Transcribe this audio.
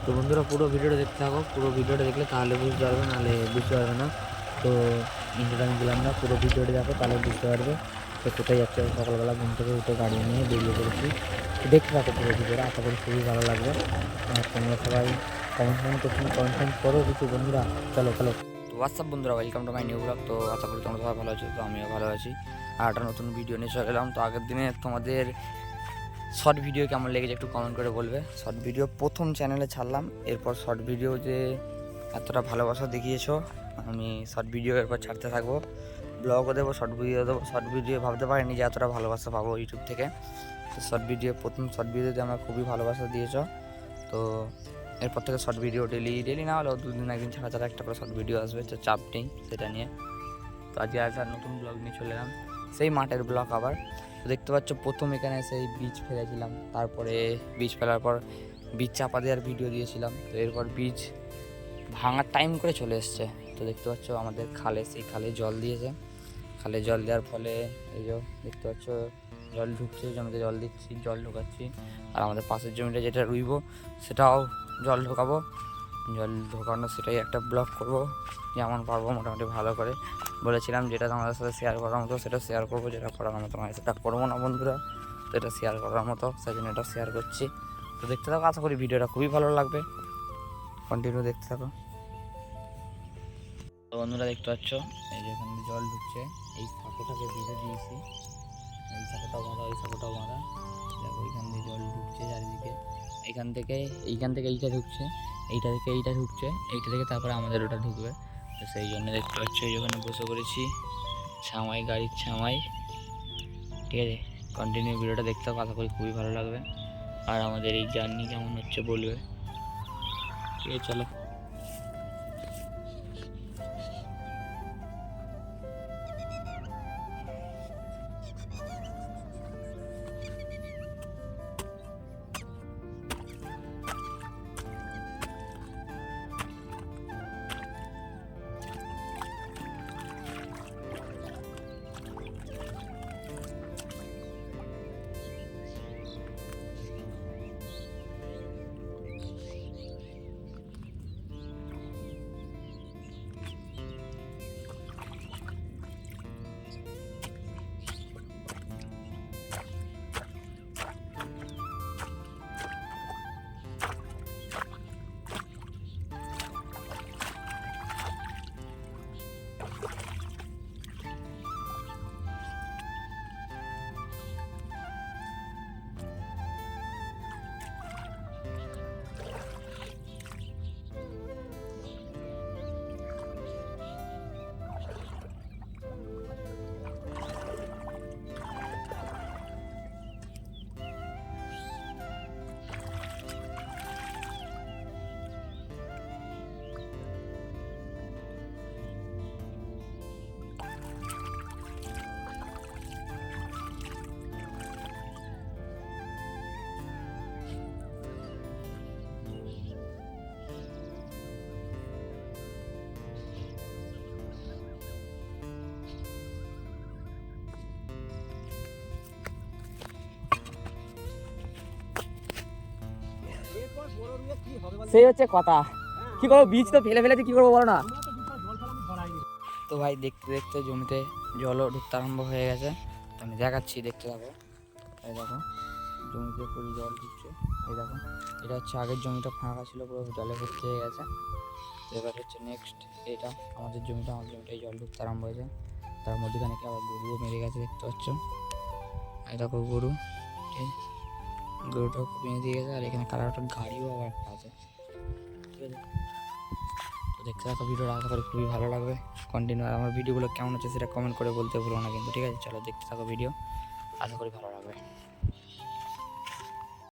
তো বন্ধুরা পুরো ভিডিওটা দেখতে থাকো, পুরো ভিডিওটা দেখলে তাহলে বুঝতে পারবে, নাহলে বুঝতে পারবে না। তো ইন্টারটা আমি দিলাম না, পুরো ভিডিওটা দেখো তাহলে বুঝতে পারবে। তো কোথায় যাচ্ছে, সকালবেলা ঘুম থেকে উঠে গাড়ি নিয়ে বেরিয়ে পড়েছি। তো দেখতে থাকো পুরো ভিডিওটা, আশা করি খুবই ভালো লাগবে। আর তোমরা সবাই কমেন্ট করো কিছু বন্ধুরা। চলো চলো। তো হোয়াটসঅ্যাপ বন্ধুরা, welcome to my new blog. তো আশা করি তোমরা সবাই ভালো আছো, তো আমিও ভালো আছি। আর একটা নতুন ভিডিও নিয়ে চলে এলাম। তো আগের দিনে তোমাদের শর্ট ভিডিও কেমন লেগেছে একটু কমেন্ট করে বলবে। শর্ট ভিডিও প্রথম চ্যানেলে ছাড়লাম, এরপর শর্ট ভিডিও যে এতটা ভালোবাসা দেখিয়েছো, আমি শর্ট ভিডিও এরপর ছাড়তে থাকবো, ব্লগও দেবো, শর্ট ভিডিও দেবো। শর্ট ভিডিও ভাবতে পারিনি যে এতটা ভালোবাসা পাবো ইউটিউব থেকে। তো শর্ট ভিডিও, প্রথম শর্ট ভিডিওতে আমার খুবই ভালোবাসা দিয়েছো। তো এরপর থেকে শর্ট ভিডিও ডেলি না হলেও দুদিন একদিন ছাড়া ছাড়া একটা করে শর্ট ভিডিও আসবে, তো চাপ নেই সেটা নিয়ে। তো আজকে একটা নতুন ব্লগ নিয়ে চলে এলাম, সেই মাঠের ব্লগ আবার। তো দেখতে পাচ্ছ প্রথম এখানে সেই বীজ ফেলেছিলাম, তারপরে বীজ ফেলার পর বীজ চাপা দেওয়ার ভিডিও দিয়েছিলাম। তো এরপর বীজ ভাঙার টাইম করে চলে এসছে। তো দেখতে পাচ্ছ আমাদের খালে, সেই খালে জল দিয়েছে। খালে জল দেওয়ার ফলে এই যে দেখতে পাচ্ছ জল ঢুকছে, জমিতে জল দিচ্ছি, জল ঢোকাচ্ছি। আর আমাদের পাশের জমিটা যেটা রুইব সেটাও জল ঢোকাবো, জল ঢোকানো সেটাই একটা ব্লগ করব, যেমন পারবো মোটামুটি ভালো করে। বলেছিলাম যেটা তোমাদের সাথে শেয়ার করার মতো সেটা শেয়ার করবো, যেটা করার মতো নয় সেটা করবো না বন্ধুরা। তো এটা শেয়ার করার মতো, সেই জন্য এটা শেয়ার করছি। তো দেখতে থাকো, আশা করি ভিডিওটা খুবই ভালো লাগবে, কন্টিনিউ দেখতে থাকো। তো বন্ধুরা দেখতে পাচ্ছ এই যে এখানে জল ঢুকছে, এই সাঁকোটাকে বেঁধে দিয়েছি, এই সাঁকোটাও বাঁধা, ওই সাঁকোটাও বাঁধা। দেখো এইখান দিয়ে জল ঢুকছে চারিদিকে, এইখান থেকে এইটা ঢুকছে, এইটা থেকে এইটা ঢুকছে, এইটা থেকে তারপরে আমাদের ওটা ঢুকবে। তো সেই জন্য দেখতে পাচ্ছ এই ওখানে বসে পড়েছি ছামাই, গাড়ির ছামাই। ঠিক আছে, কন্টিনিউ ভিডিওটা দেখতে হবে, আশা করি খুবই ভালো লাগবে। আর আমাদের এই জার্নি কেমন হচ্ছে বলবে। ঠিক আছে চলো। সেই হচ্ছে কথা, কি করবো, বীজ তো ফেলে ফেলেছি, কি করবো বলো না। তো ভাই দেখতে দেখতে জমিতে জলও ঢুকতে আরম্ভ হয়ে গেছে, তো আমি দেখাচ্ছি, দেখতে থাকো। এই দেখো জমিতে পুরো জল ঢুকছে, এই দেখো এটা হচ্ছে আগের জমিটা ফাঁকা ছিল, পুরো জলে ভর্তি হয়ে গেছে। তো এবার হচ্ছে নেক্সট এটা আমাদের জমিটাই জল ঢুকতে আরম্ভ হয়েছে। তার মধ্যেখানে কি আবার গরুও মেরে গেছে, দেখতে পাচ্ছ। এই দেখো গরু, ঠিক গরুটাও কমিয়ে দিয়ে গেছে। আর এখানে কালার একটা গাড়িও আবার একটা আছে, ঠিক আছে। তো দেখতে থাকো ভিডিওটা, আশা করি খুবই ভালো লাগবে, কন্টিনিউ। আর আমার ভিডিওগুলো কেমন হচ্ছে সেটা কমেন্ট করে বলতে ভুলো না কিন্তু, ঠিক আছে। চলো দেখতে থাকো ভিডিও, আশা করি ভালো লাগবে।